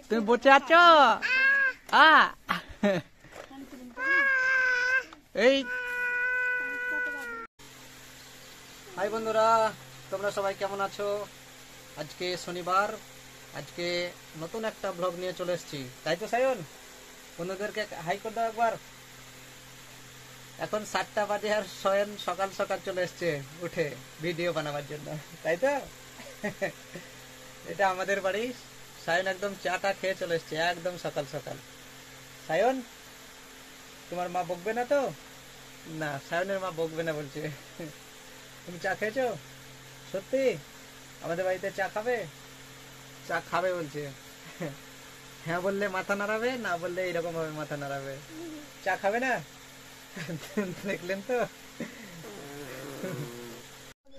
তুমি বসে আছো? এই হাই বন্ধুরা, তোমরা সবাই কেমন আছো? আজকে শনিবার, আজকে নতুন একটা ব্লগ নিয়ে চলে এসেছি, তাই তো সায়ন? বন্ধুদেরকে হাই করে দাও একবার। এখন 7টা বাজে আর সায়ন সকাল সকাল চলে এসছে উঠে ভিডিও বানাবার জন্য, তাই তো? এটা আমাদের বাড়ি। সায়ন একদম চাটা খেয়ে চলে এসছে একদম সকাল সকাল। সায়ন, তোমার মা বকবে না তো? না, সায়নের মা বকবে না বলছে। তুমি চা খেয়েছো? সত্যি আমাদের বাড়িতে চা খাবে? চা খাবে বলছে। হ্যাঁ বললে মাথা নাড়াবে, না বললে এরকম ভাবে মাথা নাড়াবে। চা খাবে না? দেখলেন তো?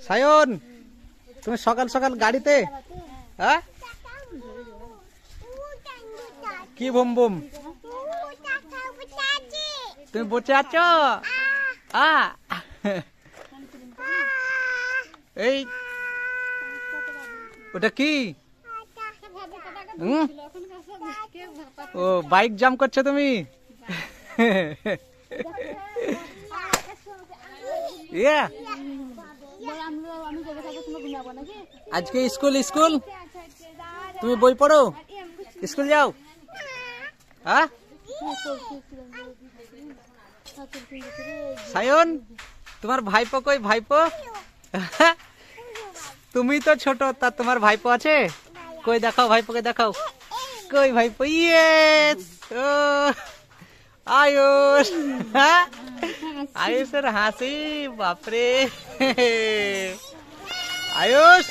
সায়ন, তুমি সকাল সকাল গাড়িতে? হ্যাঁ, কি বুম বুম? তুমি বসে আছো? এই ওটা কি? ও, বাইক জাম করছো তুমি? আজকে স্কুল স্কুল তুমি বই পড়ো? স্কুল যাও? হ্যাঁ সায়ন, তোমার ভাইপো কই? ভাইপো? তুমি তো ছোট, তা তোমার ভাইপো আছে কই? দেখাও ভাইপোকে, দেখাও কই ভাইপো। ইয়েস, ও আয়ুষ। আয়ুষের হাসি, বাপরে। আয়ুষ,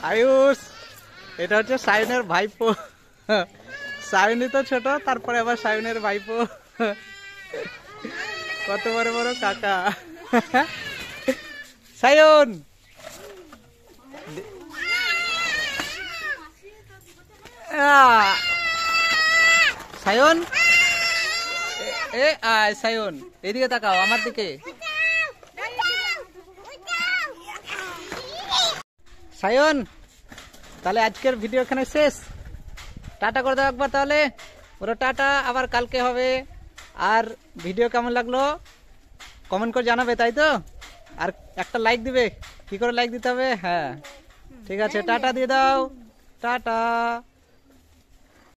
আয়ুষ, এটা হচ্ছে সায়নের ভাইপো। সায়নই তো ছোট, তারপরে আবার সায়নের ভাইপো। কত বড় বড় কাকা। সায়ন, সায়ন, সায়ন এদিকে তাকাও, আমার দিকে। সায়ন, তাহলে আজকের ভিডিও এখানে শেষ। টাটা করে দাও একবার তাহলে। ওরা টাটা, আবার কালকে হবে। আর ভিডিও কেমন লাগলো কমেন্ট করে জানাবে, তাই তো? আর একটা লাইক দিবে। কি করে লাইক দিতে হবে? হ্যাঁ ঠিক আছে, টাটা দিয়ে দাও। টাটা।